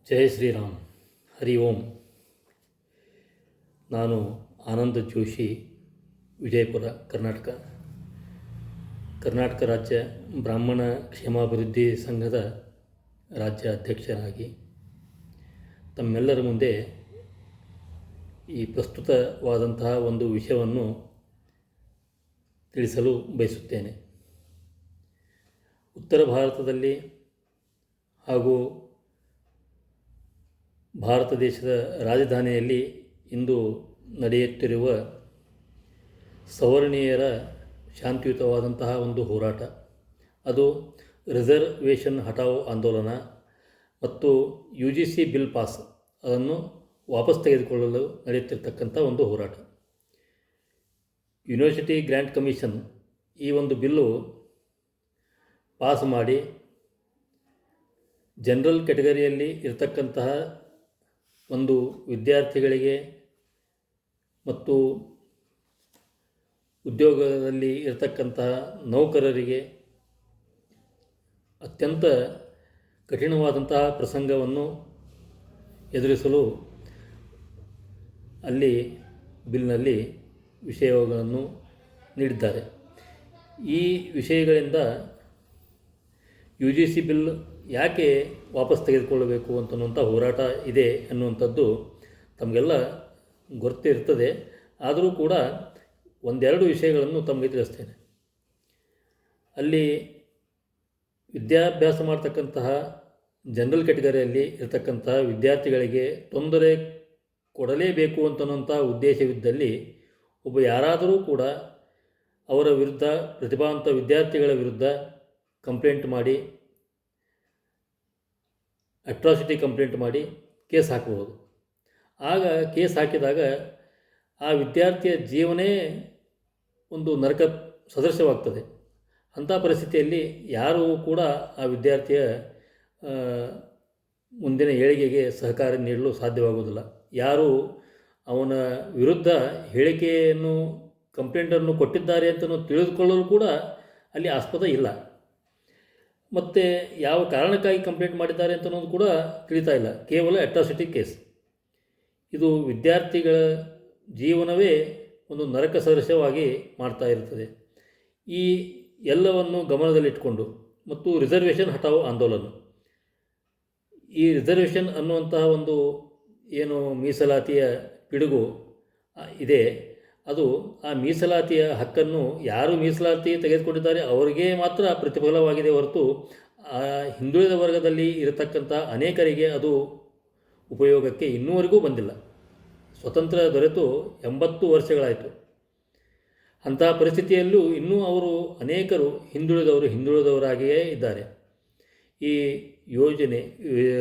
ಜೈ ಶ್ರೀರಾಮ್. ಹರಿ ಓಂ. ನಾನು ಆನಂದ ಜೋಶಿ, ವಿಜಯಪುರ, ಕರ್ನಾಟಕ ರಾಜ್ಯ ಬ್ರಾಹ್ಮಣ ಕ್ಷೇಮಾಭಿವೃದ್ಧಿ ಸಂಘದ ರಾಜ್ಯ ಅಧ್ಯಕ್ಷರಾಗಿ ತಮ್ಮೆಲ್ಲರ ಮುಂದೆ ಈ ಪ್ರಸ್ತುತವಾದಂತಹ ಒಂದು ವಿಷಯವನ್ನು ತಿಳಿಸಲು ಬಯಸುತ್ತೇನೆ. ಉತ್ತರ ಭಾರತದಲ್ಲಿ ಹಾಗೂ ಭಾರತ ದೇಶದ ರಾಜಧಾನಿಯಲ್ಲಿ ಇಂದು ನಡೆಯುತ್ತಿರುವ ಸವರ್ಣೀಯರ ಶಾಂತಿಯುತವಾದಂತಹ ಒಂದು ಹೋರಾಟ, ಅದು ರಿಸರ್ವೇಷನ್ ಹಟಾವೋ ಆಂದೋಲನ ಮತ್ತು UGC ಬಿಲ್ ಪಾಸ್ ಅದನ್ನು ವಾಪಸ್ ತೆಗೆದುಕೊಳ್ಳಲು ನಡೆಯುತ್ತಿರ್ತಕ್ಕಂಥ ಒಂದು ಹೋರಾಟ. ಯೂನಿವರ್ಸಿಟಿ ಗ್ರ್ಯಾಂಟ್ ಕಮಿಷನ್ ಈ ಒಂದು ಬಿಲ್ಲು ಪಾಸ್ ಮಾಡಿ ಜನರಲ್ ಕ್ಯಾಟಗರಿಯಲ್ಲಿ ಇರತಕ್ಕಂತಹ ಒಂದು ವಿದ್ಯಾರ್ಥಿಗಳಿಗೆ ಮತ್ತು ಉದ್ಯೋಗದಲ್ಲಿ ಇರತಕ್ಕಂತಹ ನೌಕರರಿಗೆ ಅತ್ಯಂತ ಕಠಿಣವಾದಂತಹ ಪ್ರಸಂಗವನ್ನು ಎದುರಿಸಲು ಅಲ್ಲಿ ಬಿಲ್ನಲ್ಲಿ ವಿಷಯಗಳನ್ನು ನೀಡಿದ್ದಾರೆ. ಈ ವಿಷಯಗಳಿಂದ UGC ಬಿಲ್ ಯಾಕೆ ವಾಪಸ್ ತೆಗೆದುಕೊಳ್ಳಬೇಕು ಅಂತನ್ನುವಂಥ ಹೋರಾಟ ಇದೆ ಅನ್ನುವಂಥದ್ದು ತಮಗೆಲ್ಲ ಗೊತ್ತಿರ್ತದೆ. ಆದರೂ ಕೂಡ ಒಂದೆರಡು ವಿಷಯಗಳನ್ನು ತಮಗೆ ತಿಳಿಸ್ತೇನೆ. ಅಲ್ಲಿ ವಿದ್ಯಾಭ್ಯಾಸ ಮಾಡ್ತಕ್ಕಂತಹ ಜನರಲ್ ಕ್ಯಾಟಗರಿಯಲ್ಲಿ ಇರತಕ್ಕಂತಹ ವಿದ್ಯಾರ್ಥಿಗಳಿಗೆ ತೊಂದರೆ ಕೊಡಲೇಬೇಕು ಅಂತನ್ನುವಂಥ ಉದ್ದೇಶವಿದ್ದಲ್ಲಿ ಒಬ್ಬ ಯಾರಾದರೂ ಕೂಡ ಅವರ ವಿರುದ್ಧ, ಪ್ರತಿಭಾವಂತ ವಿದ್ಯಾರ್ಥಿಗಳ ವಿರುದ್ಧ ಕಂಪ್ಲೇಂಟ್ ಮಾಡಿ, ಅಟ್ರಾಸಿಟಿ ಕಂಪ್ಲೇಂಟ್ ಮಾಡಿ ಕೇಸ್ ಹಾಕಬಹುದು. ಆಗ ಕೇಸ್ ಹಾಕಿದಾಗ ಆ ವಿದ್ಯಾರ್ಥಿಯ ಜೀವನೇ ಒಂದು ನರಕ ಸದೃಶವಾಗ್ತದೆ. ಅಂಥ ಪರಿಸ್ಥಿತಿಯಲ್ಲಿ ಯಾರೂ ಕೂಡ ಆ ವಿದ್ಯಾರ್ಥಿಯ ಮುಂದಿನ ಏಳಿಗೆಗೆ ಸಹಕಾರ ನೀಡಲು ಸಾಧ್ಯವಾಗುವುದಿಲ್ಲ. ಯಾರು ಅವನ ವಿರುದ್ಧ ಹೇಳಿಕೆಯನ್ನು, ಕಂಪ್ಲೇಂಟನ್ನು ಕೊಟ್ಟಿದ್ದಾರೆ ಅಂತಲೂ ತಿಳಿದುಕೊಳ್ಳಲು ಕೂಡ ಅಲ್ಲಿ ಆಸ್ಪದ ಇಲ್ಲ. ಮತ್ತು ಯಾವ ಕಾರಣಕ್ಕಾಗಿ ಕಂಪ್ಲೇಂಟ್ ಮಾಡಿದ್ದಾರೆ ಅಂತ ಅನ್ನೋದು ಕೂಡ ತಿಳಿತಾ ಇಲ್ಲ. ಕೇವಲ ಅಟ್ರಾಸಿಟಿ ಕೇಸ್. ಇದು ವಿದ್ಯಾರ್ಥಿಗಳ ಜೀವನವೇ ಒಂದು ನರಕ ಸದೃಶವಾಗಿ ಮಾಡ್ತಾ ಇರ್ತದೆ. ಈ ಎಲ್ಲವನ್ನು ಗಮನದಲ್ಲಿಟ್ಟುಕೊಂಡು ಮತ್ತು ರಿಸರ್ವೇಷನ್ ಹಟಾವೋ ಆಂದೋಲನ, ಈ ರಿಸರ್ವೇಷನ್ ಅನ್ನುವಂತಹ ಒಂದು ಏನು ಮೀಸಲಾತಿಯ ಪಿಡುಗು ಇದೆ, ಅದು ಆ ಮೀಸಲಾತಿಯ ಹಕ್ಕನ್ನು ಯಾರು ಮೀಸಲಾತಿ ತೆಗೆದುಕೊಂಡಿದ್ದಾರೆ ಅವರಿಗೆ ಮಾತ್ರ ಪ್ರತಿಫಲವಾಗಿದೆ ಹೊರತು ಆ ಹಿಂದುಳಿದ ವರ್ಗದಲ್ಲಿ ಇರತಕ್ಕಂಥ ಅನೇಕರಿಗೆ ಅದು ಉಪಯೋಗಕ್ಕೆ ಇನ್ನೂವರೆಗೂ ಬಂದಿಲ್ಲ. ಸ್ವತಂತ್ರ ದೊರೆತು 80 ವರ್ಷಗಳಾಯಿತು. ಅಂತಹ ಪರಿಸ್ಥಿತಿಯಲ್ಲೂ ಇನ್ನೂ ಅವರು ಅನೇಕರು ಹಿಂದುಳಿದವರಾಗಿಯೇ ಇದ್ದಾರೆ. ಈ ಯೋಜನೆ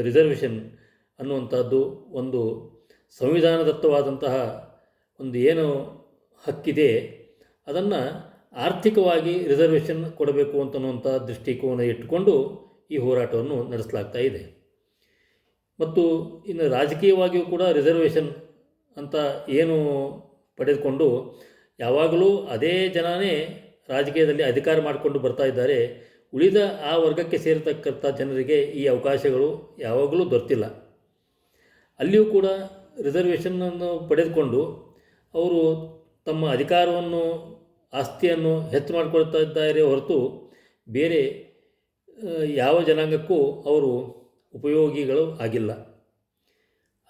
ರಿಸರ್ವೇಷನ್ ಅನ್ನುವಂಥದ್ದು ಒಂದು ಸಂವಿಧಾನದತ್ತವಾದಂತಹ ಒಂದು ಏನು ಹಕ್ಕಿದೆ, ಅದನ್ನು ಆರ್ಥಿಕವಾಗಿ ರಿಸರ್ವೇಷನ್ ಕೊಡಬೇಕು ಅಂತನ್ನುವಂಥ ದೃಷ್ಟಿಕೋನ ಇಟ್ಟುಕೊಂಡು ಈ ಹೋರಾಟವನ್ನು ನಡೆಸಲಾಗ್ತಾ ಇದೆ. ಮತ್ತು ಇನ್ನು ರಾಜಕೀಯವಾಗಿಯೂ ಕೂಡ ರಿಸರ್ವೇಷನ್ ಅಂತ ಏನು ಪಡೆದುಕೊಂಡು ಯಾವಾಗಲೂ ಅದೇ ಜನನೇ ರಾಜಕೀಯದಲ್ಲಿ ಅಧಿಕಾರ ಮಾಡಿಕೊಂಡು ಬರ್ತಾ ಇದ್ದಾರೆ. ಉಳಿದ ಆ ವರ್ಗಕ್ಕೆ ಸೇರತಕ್ಕಂಥ ಜನರಿಗೆ ಈ ಅವಕಾಶಗಳು ಯಾವಾಗಲೂ ದೊರೆತಿಲ್ಲ. ಅಲ್ಲಿಯೂ ಕೂಡ ರಿಸರ್ವೇಷನ್ನನ್ನು ಪಡೆದುಕೊಂಡು ಅವರು ತಮ್ಮ ಅಧಿಕಾರವನ್ನು, ಆಸ್ತಿಯನ್ನು ಹೆಚ್ಚು ಮಾಡಿಕೊಳ್ತಾ ಇದ್ದಾರೆ ಹೊರತು ಬೇರೆ ಯಾವ ಜನಾಂಗಕ್ಕೂ ಅವರು ಉಪಯೋಗಿಗಳು ಆಗಿಲ್ಲ.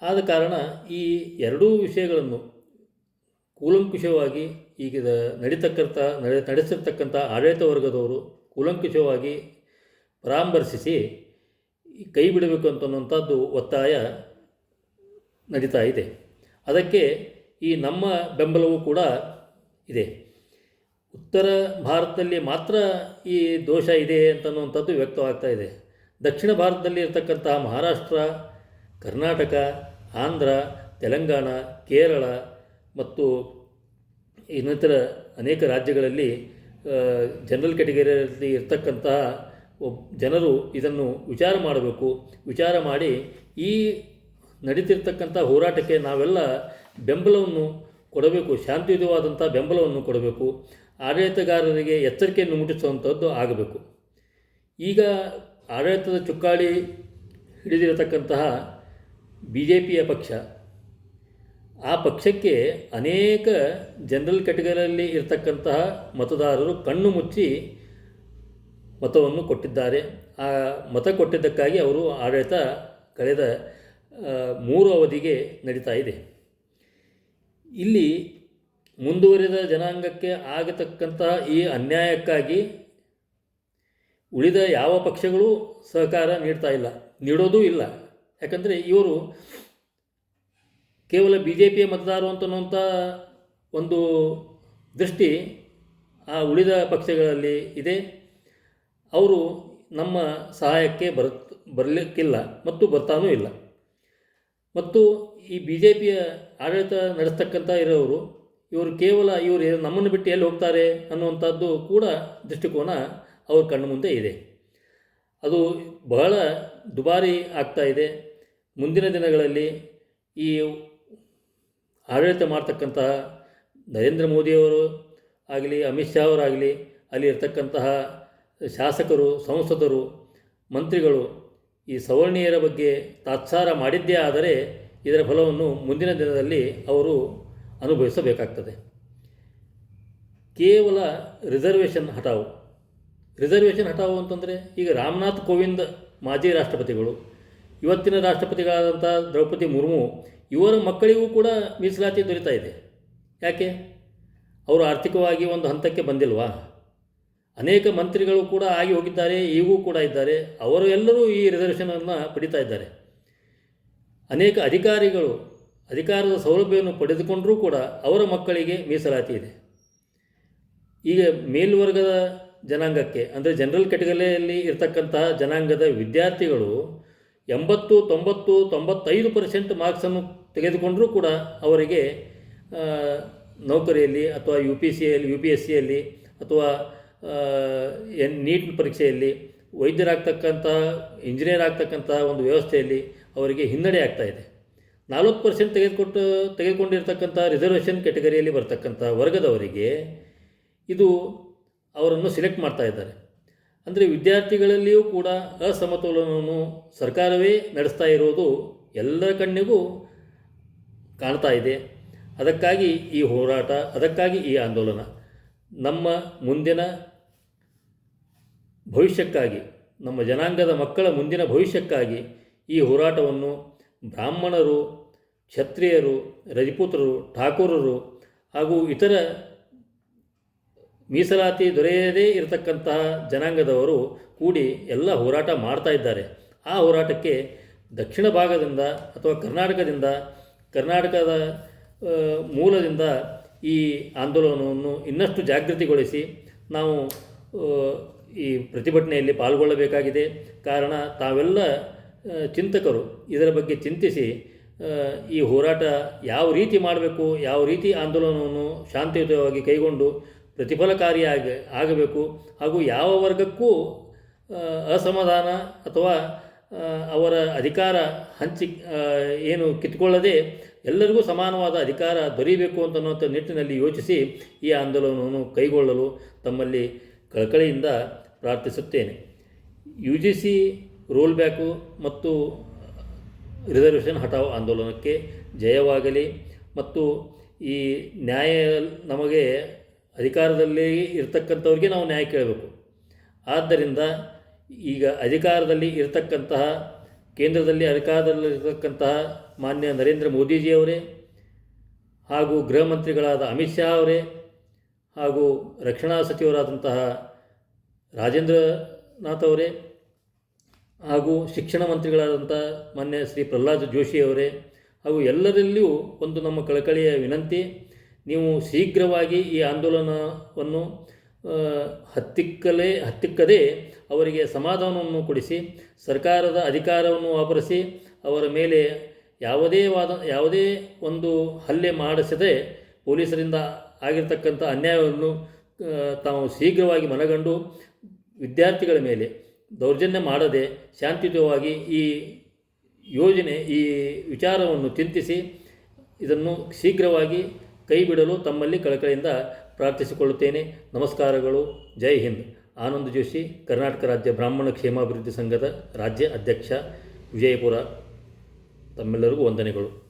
ಆದ ಕಾರಣ ಈ ಎರಡೂ ವಿಷಯಗಳನ್ನು ಕೂಲಂಕುಷವಾಗಿ ಈಗ ನಡೆಸಿರ್ತಕ್ಕಂಥ ಆಡಳಿತ ವರ್ಗದವರು ಕೂಲಂಕುಷವಾಗಿ ಪರಾಮರ್ಶಿಸಿ ಕೈ ಬಿಡಬೇಕು ಅಂತನ್ನುವಂಥದ್ದು ಒತ್ತಾಯ ನಡೀತಾ ಇದೆ. ಅದಕ್ಕೆ ಈ ನಮ್ಮ ಬೆಂಬಲವೂ ಕೂಡ ಇದೆ. ಉತ್ತರ ಭಾರತದಲ್ಲಿ ಮಾತ್ರ ಈ ದೋಷ ಇದೆ ಅಂತನ್ನುವಂಥದ್ದು ವ್ಯಕ್ತವಾಗ್ತಾ ಇದೆ. ದಕ್ಷಿಣ ಭಾರತದಲ್ಲಿ ಇರತಕ್ಕಂತಹ ಮಹಾರಾಷ್ಟ್ರ, ಕರ್ನಾಟಕ, ಆಂಧ್ರ, ತೆಲಂಗಾಣ, ಕೇರಳ ಮತ್ತು ಇನ್ನಿತರ ಅನೇಕ ರಾಜ್ಯಗಳಲ್ಲಿ ಜನರಲ್ ಕ್ಯಾಟಗರಿಯಲ್ಲಿ ಇರ್ತಕ್ಕಂತಹ ಜನರು ಇದನ್ನು ವಿಚಾರ ಮಾಡಬೇಕು. ವಿಚಾರ ಮಾಡಿ ಈ ನಡೀತಿರ್ತಕ್ಕಂಥ ಹೋರಾಟಕ್ಕೆ ನಾವೆಲ್ಲ ಬೆಂಬಲವನ್ನು ಕೊಡಬೇಕು, ಶಾಂತಿಯುತವಾದಂಥ ಬೆಂಬಲವನ್ನು ಕೊಡಬೇಕು. ಆಡಳಿತಗಾರರಿಗೆ ಎಚ್ಚರಿಕೆಯನ್ನು ಮೂಡಿಸುವಂಥದ್ದು ಆಗಬೇಕು. ಈಗ ಆಡಳಿತದ ಚುಕ್ಕಾಣಿ ಹಿಡಿದಿರತಕ್ಕಂತಹ ಬಿ ಜೆ ಪಿಯ ಪಕ್ಷ. ಆ ಪಕ್ಷಕ್ಕೆ ಅನೇಕ ಜನರಲ್ ಕ್ಯಾಟಗರಿಯಲ್ಲಿ ಇರತಕ್ಕಂತಹ ಮತದಾರರು ಕಣ್ಣು ಮುಚ್ಚಿ ಮತವನ್ನು ಕೊಟ್ಟಿದ್ದಾರೆ. ಆ ಮತ ಕೊಟ್ಟಿದ್ದಕ್ಕಾಗಿ ಅವರು ಆಡಳಿತ ಕಳೆದ 3 ಅವಧಿಗೆ ನಡೀತಾ ಇದೆ. ಇಲ್ಲಿ ಮುಂದುವರಿದ ಜನಾಂಗಕ್ಕೆ ಆಗತಕ್ಕಂತಹ ಈ ಅನ್ಯಾಯಕ್ಕಾಗಿ ಉಳಿದ ಯಾವ ಪಕ್ಷಗಳು ಸಹಕಾರ ನೀಡ್ತಾ ಇಲ್ಲ, ನೀಡೋದೂ ಇಲ್ಲ. ಯಾಕಂದರೆ ಇವರು ಕೇವಲ ಬಿ ಜೆ ಪಿಯ ಮತದಾರರು ಅಂತನ್ನುವಂಥ ಒಂದು ದೃಷ್ಟಿ ಆ ಉಳಿದ ಪಕ್ಷಗಳಲ್ಲಿ ಇದೆ. ಅವರು ನಮ್ಮ ಸಹಾಯಕ್ಕೆ ಬರಲಿಕ್ಕಿಲ್ಲ ಮತ್ತು ಬರ್ತಾನೂ ಇಲ್ಲ. ಮತ್ತು ಈ ಬಿ ಜೆ ಪಿಯ ಆಡಳಿತ ನಡೆಸ್ತಕ್ಕಂಥ ಇರೋರು ಇವರು ನಮ್ಮನ್ನು ಬಿಟ್ಟು ಎಲ್ಲಿ ಹೋಗ್ತಾರೆ ಅನ್ನುವಂಥದ್ದು ಕೂಡ ದೃಷ್ಟಿಕೋನ ಅವ್ರ ಕಣ್ಣು ಮುಂದೆ ಇದೆ. ಅದು ಬಹಳ ದುಬಾರಿ ಆಗ್ತಾ ಇದೆ. ಮುಂದಿನ ದಿನಗಳಲ್ಲಿ ಈ ಆಡಳಿತ ಮಾಡ್ತಕ್ಕಂತಹ ನರೇಂದ್ರ ಮೋದಿಯವರು ಆಗಲಿ, ಅಮಿತ್ ಶಾ ಅವರಾಗಲಿ, ಅಲ್ಲಿ ಇರ್ತಕ್ಕಂತಹ ಶಾಸಕರು, ಸಂಸದರು, ಮಂತ್ರಿಗಳು ಈ ಸವರ್ಣೀಯರ ಬಗ್ಗೆ ತಾತ್ಸಾರ ಮಾಡಿದ್ದೇ ಆದರೆ ಇದರ ಫಲವನ್ನು ಮುಂದಿನ ದಿನದಲ್ಲಿ ಅವರು ಅನುಭವಿಸಬೇಕಾಗ್ತದೆ. ಕೇವಲ ರಿಸರ್ವೇಷನ್ ಹಟಾವು ಅಂತಂದರೆ ಈಗ ರಾಮನಾಥ್ ಕೋವಿಂದ್ ಮಾಜಿ ರಾಷ್ಟ್ರಪತಿಗಳು, ಇವತ್ತಿನ ರಾಷ್ಟ್ರಪತಿಗಳಾದಂಥ ದ್ರೌಪದಿ ಮುರ್ಮು, ಇವರ ಮಕ್ಕಳಿಗೂ ಕೂಡ ಮೀಸಲಾತಿ ದೊರೀತಾ ಇದೆ. ಯಾಕೆ? ಅವರು ಆರ್ಥಿಕವಾಗಿ ಒಂದು ಹಂತಕ್ಕೆ ಬಂದಿಲ್ವಾ? ಅನೇಕ ಮಂತ್ರಿಗಳು ಕೂಡ ಆಗಿ ಹೋಗಿದ್ದಾರೆ, ಈಗೂ ಕೂಡ ಇದ್ದಾರೆ. ಅವರು ಎಲ್ಲರೂ ಈ ರಿಸರ್ವೇಷನನ್ನು ಪಡಿತಾ ಇದ್ದಾರೆ. ಅನೇಕ ಅಧಿಕಾರಿಗಳು ಅಧಿಕಾರದ ಸೌಲಭ್ಯವನ್ನು ಪಡೆದುಕೊಂಡರೂ ಕೂಡ ಅವರ ಮಕ್ಕಳಿಗೆ ಮೀಸಲಾತಿ ಇದೆ. ಈಗ ಮೇಲ್ವರ್ಗದ ಜನಾಂಗಕ್ಕೆ ಅಂದರೆ ಜನರಲ್ ಕ್ಯಾಟಗರಿಯಲ್ಲಿ ಇರತಕ್ಕಂತಹ ಜನಾಂಗದ ವಿದ್ಯಾರ್ಥಿಗಳು 80, 90, 95% ಮಾರ್ಕ್ಸನ್ನು ತೆಗೆದುಕೊಂಡರೂ ಕೂಡ ಅವರಿಗೆ ನೌಕರಿಯಲ್ಲಿ ಅಥವಾ UPSCಯಲ್ಲಿ ಅಥವಾ ನೀಟ್ ಪರೀಕ್ಷೆಯಲ್ಲಿ ವೈದ್ಯರಾಗ್ತಕ್ಕಂಥ, ಇಂಜಿನಿಯರ್ ಆಗ್ತಕ್ಕಂಥ ಒಂದು ವ್ಯವಸ್ಥೆಯಲ್ಲಿ ಅವರಿಗೆ ಹಿನ್ನಡೆ ಆಗ್ತಾಯಿದೆ. 40% ತೆಗೆದುಕೊಂಡಿರ್ತಕ್ಕಂಥ ರಿಸರ್ವೇಷನ್ ಕ್ಯಾಟಗರಿಯಲ್ಲಿ ಬರ್ತಕ್ಕಂಥ ವರ್ಗದವರಿಗೆ ಇದು ಅವರನ್ನು ಸಿಲೆಕ್ಟ್ ಮಾಡ್ತಾ ಇದ್ದಾರೆ. ಅಂದರೆ ವಿದ್ಯಾರ್ಥಿಗಳಲ್ಲಿಯೂ ಕೂಡ ಅಸಮತೋಲನವನ್ನು ಸರ್ಕಾರವೇ ನಡೆಸ್ತಾ ಇರೋದು ಎಲ್ಲರ ಕಣ್ಣಿಗೂ ಕಾಣ್ತಾ ಇದೆ. ಅದಕ್ಕಾಗಿ ಈ ಹೋರಾಟ, ಅದಕ್ಕಾಗಿ ಈ ಆಂದೋಲನ. ನಮ್ಮ ಮುಂದಿನ ಭವಿಷ್ಯಕ್ಕಾಗಿ, ನಮ್ಮ ಜನಾಂಗದ ಮಕ್ಕಳ ಮುಂದಿನ ಭವಿಷ್ಯಕ್ಕಾಗಿ ಈ ಹೋರಾಟವನ್ನು ಬ್ರಾಹ್ಮಣರು, ಕ್ಷತ್ರಿಯರು, ರಜಪೂತರು, ಠಾಕೂರರು ಹಾಗೂ ಇತರ ಮೀಸಲಾತಿ ದೊರೆಯದೇ ಇರತಕ್ಕಂತಹ ಜನಾಂಗದವರು ಕೂಡಿ ಎಲ್ಲ ಹೋರಾಟ ಮಾಡ್ತಾ ಇದ್ದಾರೆ. ಆ ಹೋರಾಟಕ್ಕೆ ದಕ್ಷಿಣ ಭಾಗದಿಂದ ಅಥವಾ ಕರ್ನಾಟಕದ ಮೂಲದಿಂದ ಈ ಆಂದೋಲನವನ್ನು ಇನ್ನಷ್ಟು ಜಾಗೃತಿಗೊಳಿಸಿ ನಾವು ಈ ಪ್ರತಿಭಟನೆಯಲ್ಲಿ ಪಾಲ್ಗೊಳ್ಳಬೇಕಾಗಿದೆ. ಕಾರಣ ತಾವೆಲ್ಲ ಚಿಂತಕರು ಇದರ ಬಗ್ಗೆ ಚಿಂತಿಸಿ ಈ ಹೋರಾಟ ಯಾವ ರೀತಿ ಮಾಡಬೇಕು, ಯಾವ ರೀತಿ ಆಂದೋಲನವನ್ನು ಶಾಂತಿಯುತವಾಗಿ ಕೈಗೊಂಡು ಪ್ರತಿಫಲಕಾರಿಯಾಗಿ ಆಗಬೇಕು, ಹಾಗೂ ಯಾವ ವರ್ಗಕ್ಕೂ ಅಸಮಾಧಾನ ಅಥವಾ ಅವರ ಅಧಿಕಾರ ಏನು ಕಿತ್ಕೊಳ್ಳದೆ ಎಲ್ಲರಿಗೂ ಸಮಾನವಾದ ಅಧಿಕಾರ ದೊರೆಯಬೇಕು ಅಂತನ್ನುವಂಥ ನಿಟ್ಟಿನಲ್ಲಿ ಯೋಚಿಸಿ ಈ ಆಂದೋಲನವನ್ನು ಕೈಗೊಳ್ಳಲು ತಮ್ಮಲ್ಲಿ ಕಳಕಳಿಯಿಂದ ಪ್ರಾರ್ಥಿಸುತ್ತೇನೆ. UGC ರೋಲ್ ಬ್ಯಾಕು ಮತ್ತು ರಿಸರ್ವೇಷನ್ ಹಟಾವ್ ಆಂದೋಲನಕ್ಕೆ ಜಯವಾಗಲಿ. ಮತ್ತು ಈ ನ್ಯಾಯ, ನಮಗೆ ಅಧಿಕಾರದಲ್ಲಿ ಇರ್ತಕ್ಕಂಥವ್ರಿಗೆ ನಾವು ನ್ಯಾಯ ಕೇಳಬೇಕು. ಆದ್ದರಿಂದ ಈಗ ಅಧಿಕಾರದಲ್ಲಿ ಇರತಕ್ಕಂತಹ, ಕೇಂದ್ರದಲ್ಲಿ ಅಧಿಕಾರದಲ್ಲಿರತಕ್ಕಂತಹ ಮಾನ್ಯ ನರೇಂದ್ರ ಮೋದಿಜಿಯವರೇ ಹಾಗೂ ಗೃಹ ಮಂತ್ರಿಗಳಾದ ಅಮಿತ್ ಶಾ ಅವರೇ ಹಾಗೂ ರಕ್ಷಣಾ ಸಚಿವರಾದಂತಹ ರಾಜೇಂದ್ರನಾಥ್ ಅವರೇ ಹಾಗೂ ಶಿಕ್ಷಣ ಮಂತ್ರಿಗಳಾದಂಥ ಮಾನ್ಯ ಶ್ರೀ ಪ್ರಹ್ಲಾದ್ ಜೋಶಿಯವರೇ ಹಾಗೂ ಎಲ್ಲರಲ್ಲಿಯೂ ಒಂದು ನಮ್ಮ ಕಳಕಳಿಯ ವಿನಂತಿ, ನೀವು ಶೀಘ್ರವಾಗಿ ಈ ಆಂದೋಲನವನ್ನು ಹತ್ತಿಕ್ಕದೆ ಅವರಿಗೆ ಸಮಾಧಾನವನ್ನು ಕೊಡಿಸಿ, ಸರ್ಕಾರದ ಅಧಿಕಾರವನ್ನು ವಾಪರಿಸಿ ಅವರ ಮೇಲೆ ಯಾವುದೇ ಒಂದು ಹಲ್ಲೆ ಮಾಡಿಸದೆ ಪೊಲೀಸರಿಂದ ಆಗಿರ್ತಕ್ಕಂಥ ಅನ್ಯಾಯವನ್ನು ತಾವು ಶೀಘ್ರವಾಗಿ ಮನಗಂಡು ವಿದ್ಯಾರ್ಥಿಗಳ ಮೇಲೆ ದೌರ್ಜನ್ಯ ಮಾಡದೆ ಶಾಂತಿಯುತವಾಗಿ ಈ ವಿಚಾರವನ್ನು ಚಿಂತಿಸಿ ಇದನ್ನು ಶೀಘ್ರವಾಗಿ ಕೈ ಬಿಡಲು ತಮ್ಮಲ್ಲಿ ಕಳಕಳಿಯಿಂದ ಪ್ರಾರ್ಥಿಸಿಕೊಳ್ಳುತ್ತೇನೆ. ನಮಸ್ಕಾರಗಳು. ಜೈ ಹಿಂದ್. ಆನಂದ್ ಜೋಶಿ, ಕರ್ನಾಟಕ ರಾಜ್ಯ ಬ್ರಾಹ್ಮಣ ಕ್ಷೇಮಾಭಿವೃದ್ಧಿ ಸಂಘದ ರಾಜ್ಯ ಅಧ್ಯಕ್ಷ, ವಿಜಯಪುರ ತಮ್ಮೆಲ್ಲರಿಗೂ ವಂದನೆಗಳು.